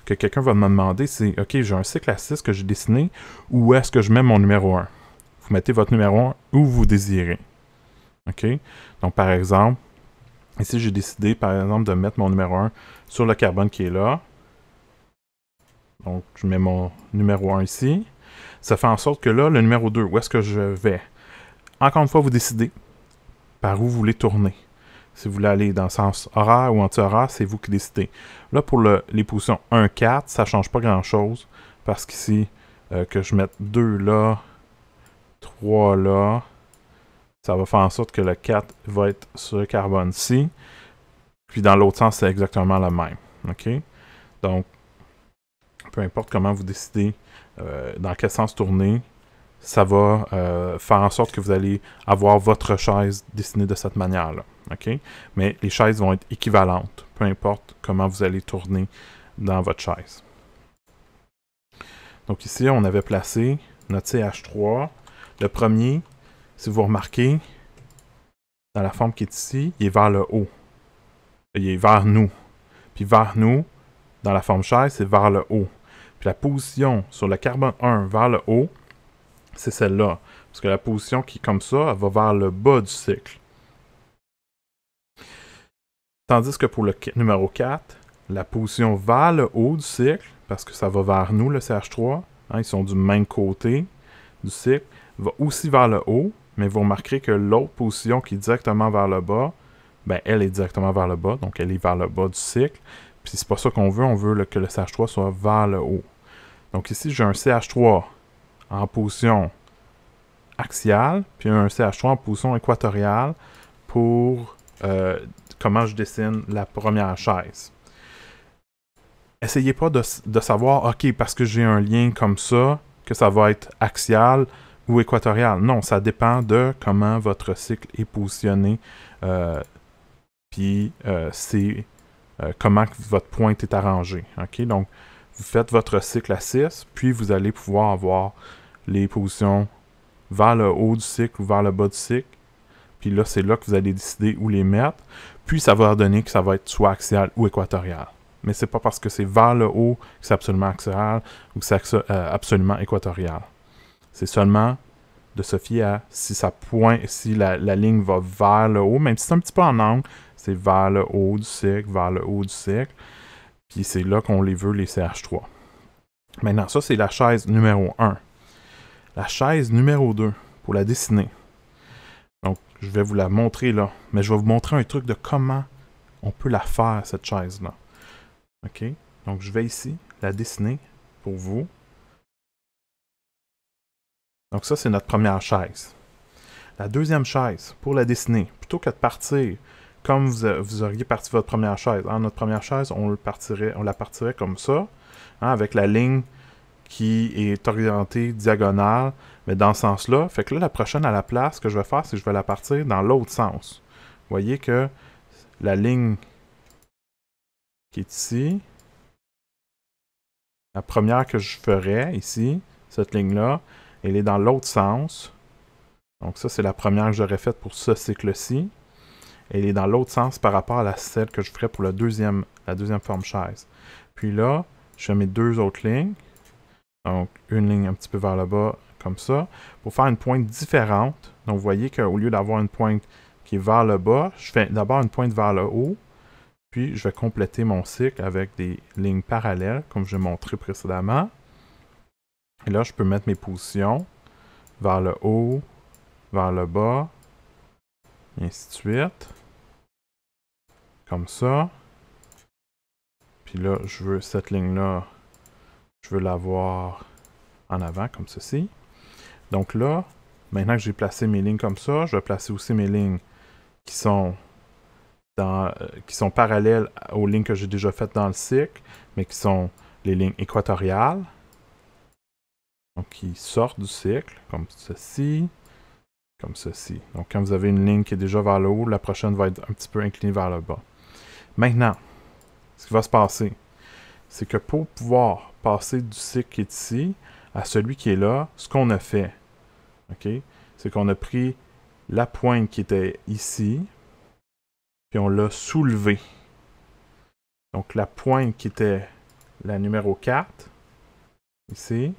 que quelqu'un va me demander, c'est « Ok, j'ai un cycle à 6 que j'ai dessiné, où est-ce que je mets mon numéro 1? » Vous mettez votre numéro 1 où vous désirez. OK? Donc par exemple, ici j'ai décidé par exemple de mettre mon numéro 1 sur le carbone qui est là. Donc je mets mon numéro 1 ici. Ça fait en sorte que là, le numéro 2, où est-ce que je vais? Encore une fois, vous décidez par où vous voulez tourner. Si vous voulez aller dans le sens horaire ou anti-horaire, c'est vous qui décidez. Là, pour les positions 1, 4, ça ne change pas grand-chose. Parce qu'ici, que je mette 2 là, 3 là, ça va faire en sorte que le 4 va être sur le carbone-ci. Puis dans l'autre sens, c'est exactement le même. OK? Donc, peu importe comment vous décidez dans quel sens tourner, ça va faire en sorte que vous allez avoir votre chaise dessinée de cette manière-là. Okay? Mais les chaises vont être équivalentes, peu importe comment vous allez tourner dans votre chaise. Donc ici, on avait placé notre CH3. Le premier, si vous remarquez, dans la forme qui est ici, il est vers le haut. Il est vers nous. Puis vers nous, dans la forme chaise, c'est vers le haut. Puis la position sur le carbone 1 vers le haut, c'est celle-là. Parce que la position qui est comme ça, elle va vers le bas du cycle. Tandis que pour le numéro 4, la position vers le haut du cycle, parce que ça va vers nous, le CH3, hein, ils sont du même côté du cycle, va aussi vers le haut, mais vous remarquerez que l'autre position qui est directement vers le bas, ben elle est directement vers le bas, donc elle est vers le bas du cycle. Puis c'est pas ça qu'on veut, on veut que le CH3 soit vers le haut. Donc ici, j'ai un CH3 en position axiale, puis un CH3 en position équatoriale pour comment je dessine la première chaise. Essayez pas de savoir, OK, parce que j'ai un lien comme ça, que ça va être axial ou équatorial. Non, ça dépend de comment votre cycle est positionné, puis c'est comment votre pointe est arrangée. OK? Donc, vous faites votre cycle à 6, puis vous allez pouvoir avoir les positions vers le haut du cycle ou vers le bas du cycle. Puis là, c'est là que vous allez décider où les mettre. Puis ça va donner que ça va être soit axial ou équatorial. Mais c'est pas parce que c'est vers le haut que c'est absolument axial ou que c'est absolument équatorial. C'est seulement de se fier à si ça pointe, si la ligne va vers le haut, même si c'est un petit peu en angle, c'est vers le haut du cycle, vers le haut du cycle. Puis c'est là qu'on les veut, les CH3. Maintenant, ça, c'est la chaise numéro 1. La chaise numéro 2, pour la dessiner. Donc, je vais vous la montrer là. Mais je vais vous montrer un truc de comment on peut la faire, cette chaise-là. OK? Donc, je vais ici la dessiner pour vous. Donc, ça, c'est notre première chaise. La deuxième chaise, pour la dessiner, plutôt que de partir comme vous auriez parti votre première chaise. Hein, notre première chaise, on la partirait comme ça, hein, avec la ligne qui est orientée diagonale, mais dans ce sens-là. Fait que là, la prochaine à la place, ce que je vais faire, c'est que je vais la partir dans l'autre sens. Vous voyez que la ligne qui est ici, la première que je ferais ici, cette ligne-là, elle est dans l'autre sens. Donc ça, c'est la première que j'aurais faite pour ce cycle-ci. Elle est dans l'autre sens par rapport à celle que je ferais pour la deuxième forme chaise. Puis là, je fais mes deux autres lignes. Donc, une ligne un petit peu vers le bas, comme ça, pour faire une pointe différente. Donc, vous voyez qu'au lieu d'avoir une pointe qui est vers le bas, je fais d'abord une pointe vers le haut, puis je vais compléter mon cycle avec des lignes parallèles, comme je l'ai montré précédemment. Et là, je peux mettre mes positions vers le haut, vers le bas, et ainsi de suite. Comme ça. Puis là, je veux cette ligne-là, je veux l'avoir en avant, comme ceci. Donc là, maintenant que j'ai placé mes lignes comme ça, je vais placer aussi mes lignes qui sont parallèles aux lignes que j'ai déjà faites dans le cycle, mais qui sont les lignes équatoriales. Donc, qui sortent du cycle, comme ceci, comme ceci. Donc, quand vous avez une ligne qui est déjà vers le haut, la prochaine va être un petit peu inclinée vers le bas. Maintenant, ce qui va se passer, c'est que pour pouvoir passer du cycle qui est ici à celui qui est là, ce qu'on a fait, okay, c'est qu'on a pris la pointe qui était ici, puis on l'a soulevée. Donc la pointe qui était la numéro 4, ici.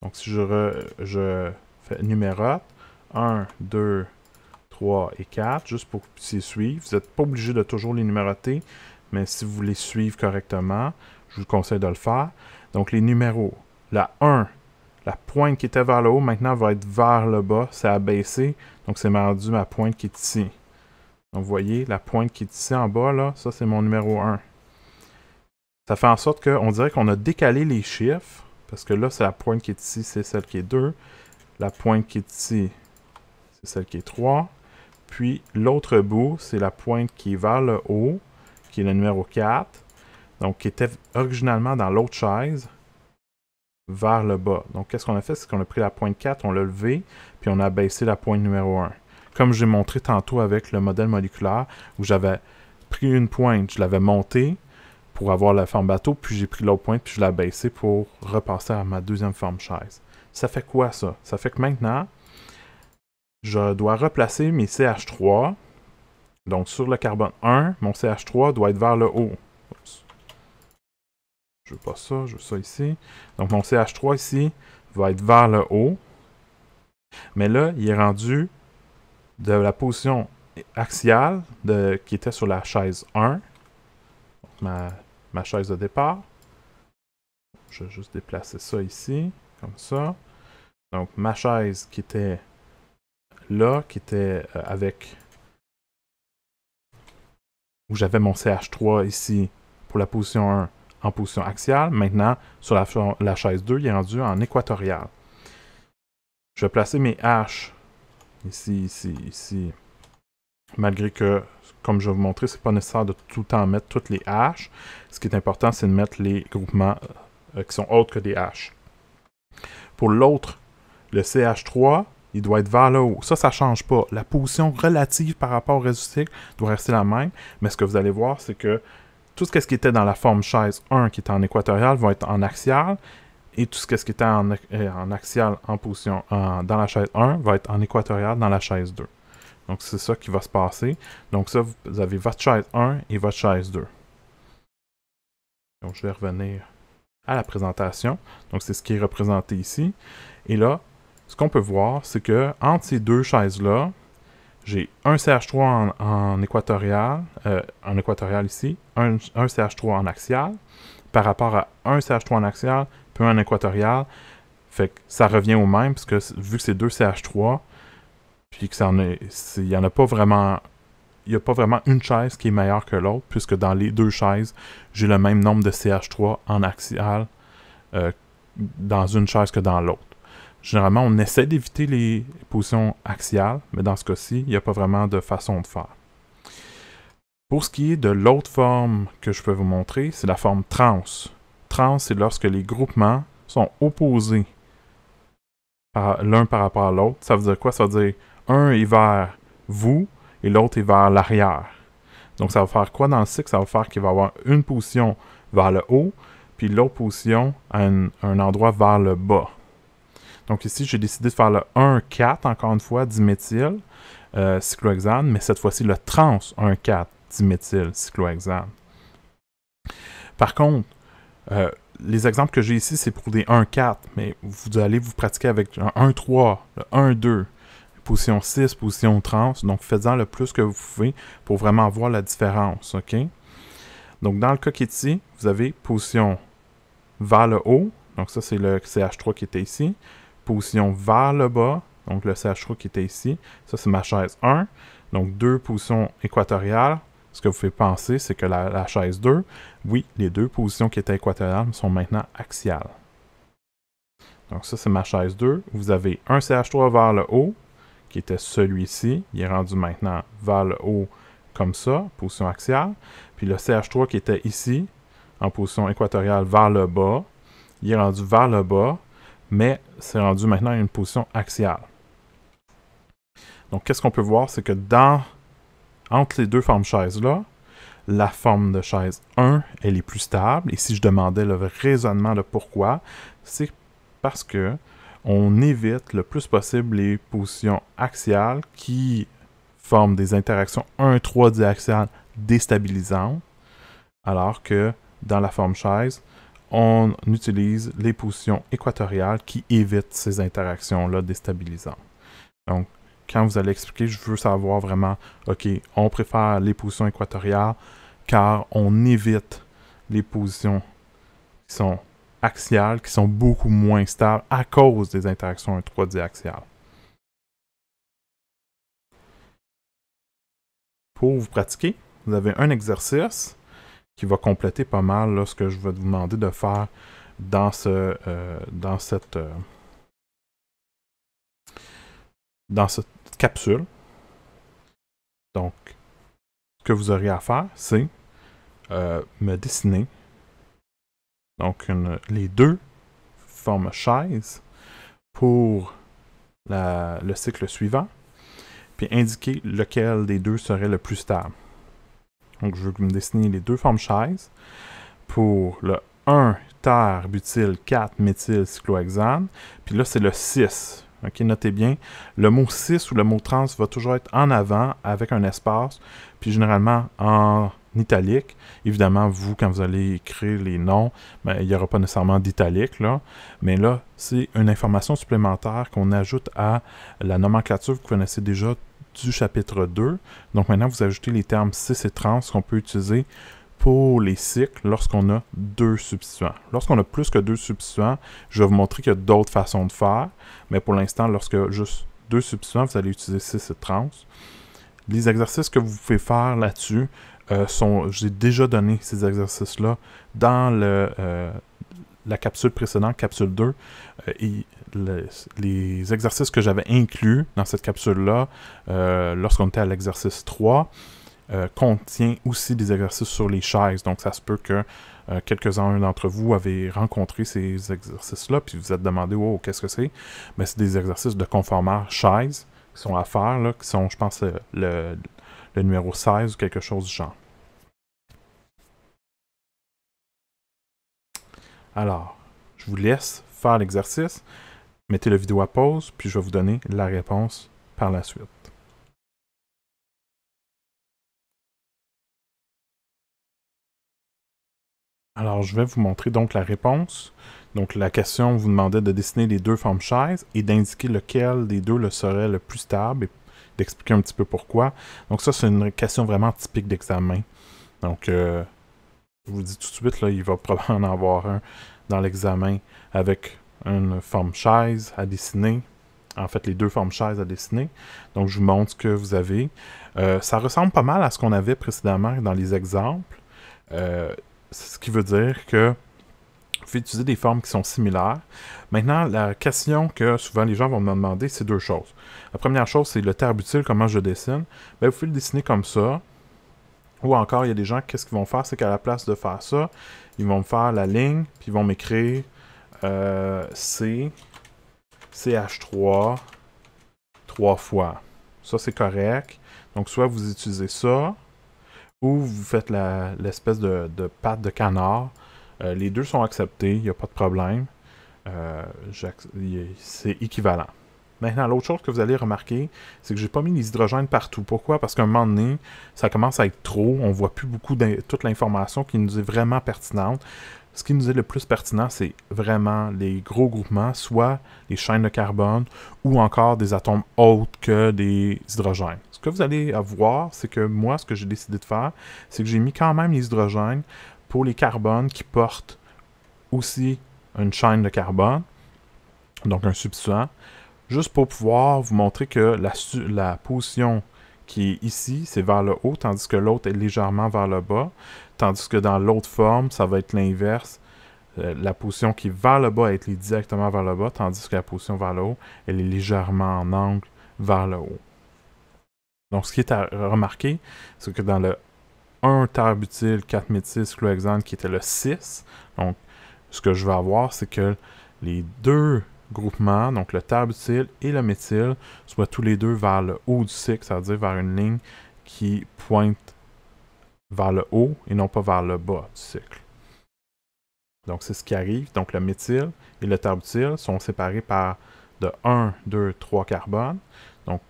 Donc si je fais numérote, 1, 2, 3 et 4, juste pour que vous puissiez suivre. Vous n'êtes pas obligé de toujours les numéroter, mais si vous voulez suivre correctement, je vous conseille de le faire. Donc les numéros, la 1, la pointe qui était vers le haut, maintenant va être vers le bas, c'est abaissé, donc c'est rendu ma pointe qui est ici. Donc vous voyez, la pointe qui est ici en bas, là, ça c'est mon numéro 1. Ça fait en sorte qu'on dirait qu'on a décalé les chiffres, parce que là, c'est la pointe qui est ici, c'est celle qui est 2. La pointe qui est ici, c'est celle qui est 3. Puis l'autre bout, c'est la pointe qui est vers le haut, qui est le numéro 4. Donc, qui était originalement dans l'autre chaise, vers le bas. Donc, qu'est-ce qu'on a fait? C'est qu'on a pris la pointe 4, on l'a levé, puis on a baissé la pointe numéro 1. Comme j'ai montré tantôt avec le modèle moléculaire, où j'avais pris une pointe, je l'avais montée pour avoir la forme bateau, puis j'ai pris l'autre pointe, puis je l'ai baissée pour repasser à ma deuxième forme chaise. Ça fait quoi, ça? Ça fait que maintenant, je dois replacer mes CH3. Donc, sur le carbone 1, mon CH3 doit être vers le haut. Oups. Je veux pas ça, je veux ça ici. Donc, mon CH3 ici va être vers le haut. Mais là, il est rendu de la position axiale qui était sur la chaise 1. Donc, ma chaise de départ. Je vais juste déplacer ça ici, comme ça. Donc, ma chaise qui était là, qui était avec... où j'avais mon CH3 ici pour la position 1 en position axiale. Maintenant, sur la chaise 2, il est rendu en équatorial. Je vais placer mes H ici, ici, ici. Malgré que, comme je vais vous montrer, c'est pas nécessaire de tout le temps mettre toutes les H. Ce qui est important, c'est de mettre les groupements qui sont autres que des H. Pour l'autre, le CH3, il doit être vers le haut. Ça ne change pas. La position relative par rapport au reste du cycle doit rester la même. Mais ce que vous allez voir, c'est que tout ce qui était dans la forme chaise 1 qui était en équatorial va être en axial. Et tout ce qui était en axial en position dans la chaise 1 va être en équatorial dans la chaise 2. Donc c'est ça qui va se passer. Donc ça, vous avez votre chaise 1 et votre chaise 2. Donc je vais revenir à la présentation. Donc c'est ce qui est représenté ici. Et là, ce qu'on peut voir, c'est que entre ces deux chaises-là, j'ai un CH3 en équatorial ici, un CH3 en axial, par rapport à un CH3 en axial, puis un équatorial. Fait que ça revient au même, parce que vu que c'est deux CH3, puis il n'y a pas vraiment une chaise qui est meilleure que l'autre, puisque dans les deux chaises, j'ai le même nombre de CH3 en axial dans une chaise que dans l'autre. Généralement, on essaie d'éviter les positions axiales, mais dans ce cas-ci, il n'y a pas vraiment de façon de faire. Pour ce qui est de l'autre forme que je peux vous montrer, c'est la forme trans. Trans, c'est lorsque les groupements sont opposés l'un par rapport à l'autre. Ça veut dire quoi? Ça veut dire un est vers vous et l'autre est vers l'arrière. Donc, ça va faire quoi dans le cycle? Ça va faire qu'il va y avoir une position vers le haut, puis l'autre position à un endroit vers le bas. Donc ici, j'ai décidé de faire le 1,4, encore une fois, diméthyl cyclohexane, mais cette fois-ci le trans 1,4 diméthyl cyclohexane. Par contre, les exemples que j'ai ici, c'est pour des 1,4, mais vous allez vous pratiquer avec un 1,3, le 1,2, position 6, position trans, donc faites-en le plus que vous pouvez pour vraiment voir la différence, ok? Donc dans le cas qui est ici, vous avez position vers le haut, donc ça c'est le CH3 qui était ici, position vers le bas, donc le CH3 qui était ici, ça c'est ma chaise 1, donc 2 positions équatoriales. Ce que vous faites penser, c'est que la chaise 2, oui, les deux positions qui étaient équatoriales sont maintenant axiales. Donc ça, c'est ma chaise 2. Vous avez un CH3 vers le haut, qui était celui-ci. Il est rendu maintenant vers le haut comme ça, position axiale. Puis le CH3 qui était ici, en position équatoriale vers le bas, il est rendu vers le bas, mais c'est rendu maintenant à une position axiale. Donc qu'est-ce qu'on peut voir, c'est que entre les deux formes chaises-là, la forme de chaise 1, elle est plus stable. Et si je demandais le raisonnement de pourquoi, c'est parce que on évite le plus possible les positions axiales qui forment des interactions 1,3 diaxiales déstabilisantes, alors que dans la forme chaise, on utilise les positions équatoriales qui évitent ces interactions-là déstabilisantes. Donc, quand vous allez expliquer, je veux savoir vraiment, OK, on préfère les positions équatoriales car on évite les positions qui sont axiales, qui sont beaucoup moins stables à cause des interactions 1,3 diaxiales. Pour vous pratiquer, vous avez un exercice qui va compléter pas mal là, ce que je vais vous demander de faire dans cette capsule. Donc, ce que vous aurez à faire, c'est me dessiner donc les deux formes chaises pour le cycle suivant, puis indiquer lequel des deux serait le plus stable. Donc, je veux me dessiner les deux formes chaises pour le 1 terre butyl 4 méthyl cyclohexane, puis là, c'est le 6. Ok, notez bien, le mot 6 ou le mot trans va toujours être en avant avec un espace, puis généralement en italique. Évidemment, vous, quand vous allez écrire les noms, ben, il n'y aura pas nécessairement d'italique, là. Mais là, c'est une information supplémentaire qu'on ajoute à la nomenclature que vous connaissez déjà du chapitre 2. Donc maintenant, vous ajoutez les termes 6 et trans qu'on peut utiliser pour les cycles lorsqu'on a deux substituants. Lorsqu'on a plus que deux substituants, je vais vous montrer qu'il y a d'autres façons de faire, mais pour l'instant, lorsque juste deux substituants, vous allez utiliser 6 et trans. Les exercices que vous pouvez faire là-dessus j'ai déjà donné ces exercices-là dans la capsule précédente, capsule 2, et les exercices que j'avais inclus dans cette capsule-là, lorsqu'on était à l'exercice 3, contient aussi des exercices sur les chaises. Donc, ça se peut que quelques-uns d'entre vous avez rencontré ces exercices-là, puis vous vous êtes demandé « Oh, qu'est-ce que c'est? » Mais c'est des exercices de conformaire chaise qui sont à faire, là, qui sont, je pense, le numéro 16 ou quelque chose du genre. Alors, je vous laisse faire l'exercice. Mettez la vidéo à pause, puis je vais vous donner la réponse par la suite. Alors, je vais vous montrer donc la réponse. Donc, la question vous demandait de dessiner les deux formes chaises et d'indiquer lequel des deux serait le plus stable et d'expliquer un petit peu pourquoi. Donc, ça, c'est une question vraiment typique d'examen. Donc, je vous dis tout de suite, là, il va probablement en avoir un dans l'examen avec une forme chaise à dessiner. En fait, les deux formes chaises à dessiner. Donc, je vous montre ce que vous avez. Ça ressemble pas mal à ce qu'on avait précédemment dans les exemples. Ce qui veut dire que vous pouvez utiliser des formes qui sont similaires. Maintenant, la question que souvent les gens vont me demander, c'est deux choses. La première chose, c'est le terre-butyl, comment je le dessine. Bien, vous pouvez le dessiner comme ça. Ou encore, il y a des gens, qu'est-ce qu'ils vont faire? C'est qu'à la place de faire ça, ils vont me faire la ligne, puis ils vont m'écrire CH3 3 fois. Ça, c'est correct. Donc, soit vous utilisez ça, ou vous faites l'espèce de patte de canard. Les deux sont acceptés, il n'y a pas de problème. c'est équivalent. Maintenant, l'autre chose que vous allez remarquer, c'est que j'ai pas mis les hydrogènes partout. Pourquoi? Parce qu'à un moment donné, ça commence à être trop. On voit plus beaucoup de toute l'information qui nous est vraiment pertinente. Ce qui nous est le plus pertinent, c'est vraiment les gros groupements, soit les chaînes de carbone ou encore des atomes autres que des hydrogènes. Ce que vous allez voir, c'est que moi, ce que j'ai décidé de faire, c'est que j'ai mis quand même les hydrogènes pour les carbones qui portent aussi une chaîne de carbone, donc un substituant, juste pour pouvoir vous montrer que la position qui est ici, c'est vers le haut, tandis que l'autre est légèrement vers le bas, tandis que dans l'autre forme, ça va être l'inverse. La position qui est vers le bas, elle est directement vers le bas, tandis que la position vers le haut, elle est légèrement en angle vers le haut. Donc, ce qui est à remarquer, c'est que dans le 1-terbutyl 4-méthylcyclohexane, qui était le 6, donc, ce que je vais avoir, c'est que les deux groupements, donc le terbutyl et le méthyle, soient tous les deux vers le haut du cycle, c'est-à-dire vers une ligne qui pointe vers le haut et non pas vers le bas du cycle. Donc, c'est ce qui arrive. Donc, le méthyle et le terbutyl sont séparés par de 1, 2, 3 carbones. Donc,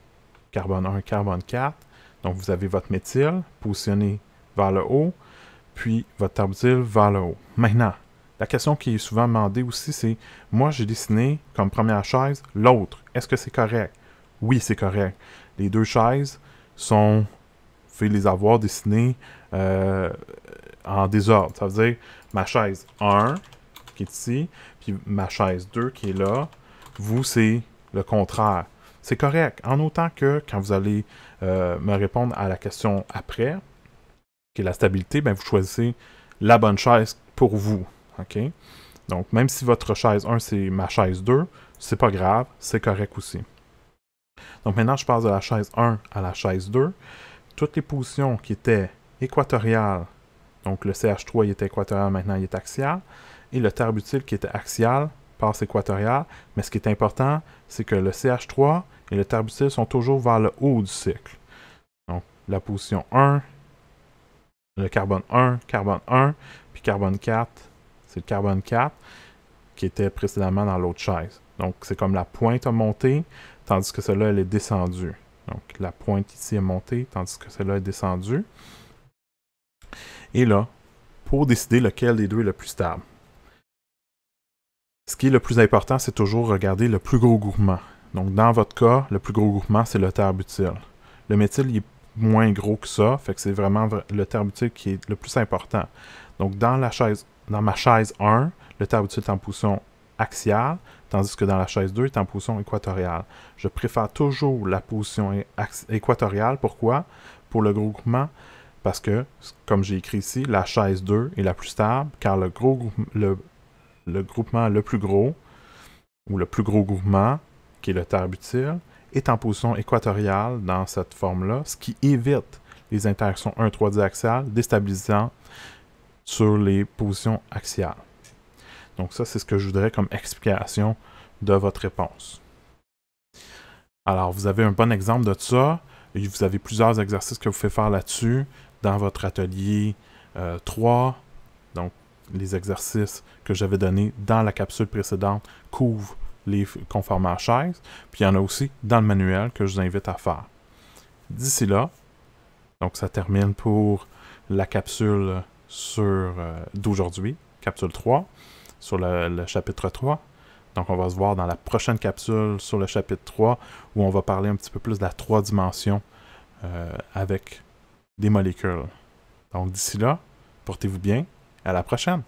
carbone 1, carbone 4. Donc, vous avez votre méthyle positionné vers le haut, puis votre terbutyl vers le haut. Maintenant, la question qui est souvent demandée aussi, c'est « Moi, j'ai dessiné comme première chaise l'autre. Est-ce que c'est correct? » Oui, c'est correct. Les deux chaises sont... Vous pouvez les avoir dessinées en désordre. Ça veut dire ma chaise 1, qui est ici, puis ma chaise 2, qui est là. Vous, c'est le contraire. C'est correct. En autant que, quand vous allez me répondre à la question après, qui est la stabilité, ben vous choisissez la bonne chaise pour vous. OK? Donc, même si votre chaise 1, c'est ma chaise 2, c'est pas grave, c'est correct aussi. Donc, maintenant, je passe de la chaise 1 à la chaise 2. Toutes les positions qui étaient équatoriales, donc le CH3 il était équatorial, maintenant il est axial, et le terbutyl qui était axial passe équatorial, mais ce qui est important, c'est que le CH3 et le terbutyl sont toujours vers le haut du cycle. Donc, la position 1, le carbone 1, puis carbone 4, c'est le carbone 4 qui était précédemment dans l'autre chaise. Donc, c'est comme la pointe a monté, tandis que celle-là, elle est descendue. Donc, la pointe ici est montée, tandis que celle-là est descendue. Et là, pour décider lequel des deux est le plus stable, ce qui est le plus important, c'est toujours regarder le plus gros groupement. Donc, dans votre cas, le plus gros groupement, c'est le terbutyl. Le méthyle, il est moins gros que ça, fait que c'est vraiment le terbutyl qui est le plus important. Donc, dans ma chaise 1, le terbutyl est en position axiale, tandis que dans la chaise 2, il est en position équatoriale. Je préfère toujours la position équatoriale. Pourquoi? Pour le gros groupement, parce que, comme j'ai écrit ici, la chaise 2 est la plus stable, car le groupement le plus gros, ou le plus gros groupement, qui est le terbutyl, est en position équatoriale dans cette forme-là, ce qui évite les interactions 1,3 diaxiales déstabilisantes sur les positions axiales. Donc ça, c'est ce que je voudrais comme explication de votre réponse. Alors, vous avez un bon exemple de ça. Et vous avez plusieurs exercices que vous faites faire là-dessus dans votre atelier 3. Donc, les exercices que j'avais donnés dans la capsule précédente couvrent les conformants chaises. Puis, il y en a aussi dans le manuel que je vous invite à faire. D'ici là, donc ça termine pour la capsule d'aujourd'hui, capsule 3, sur le chapitre 3. Donc, on va se voir dans la prochaine capsule sur le chapitre 3 où on va parler un petit peu plus de la 3 dimensions avec des molécules. Donc, d'ici là, portez-vous bien. À la prochaine!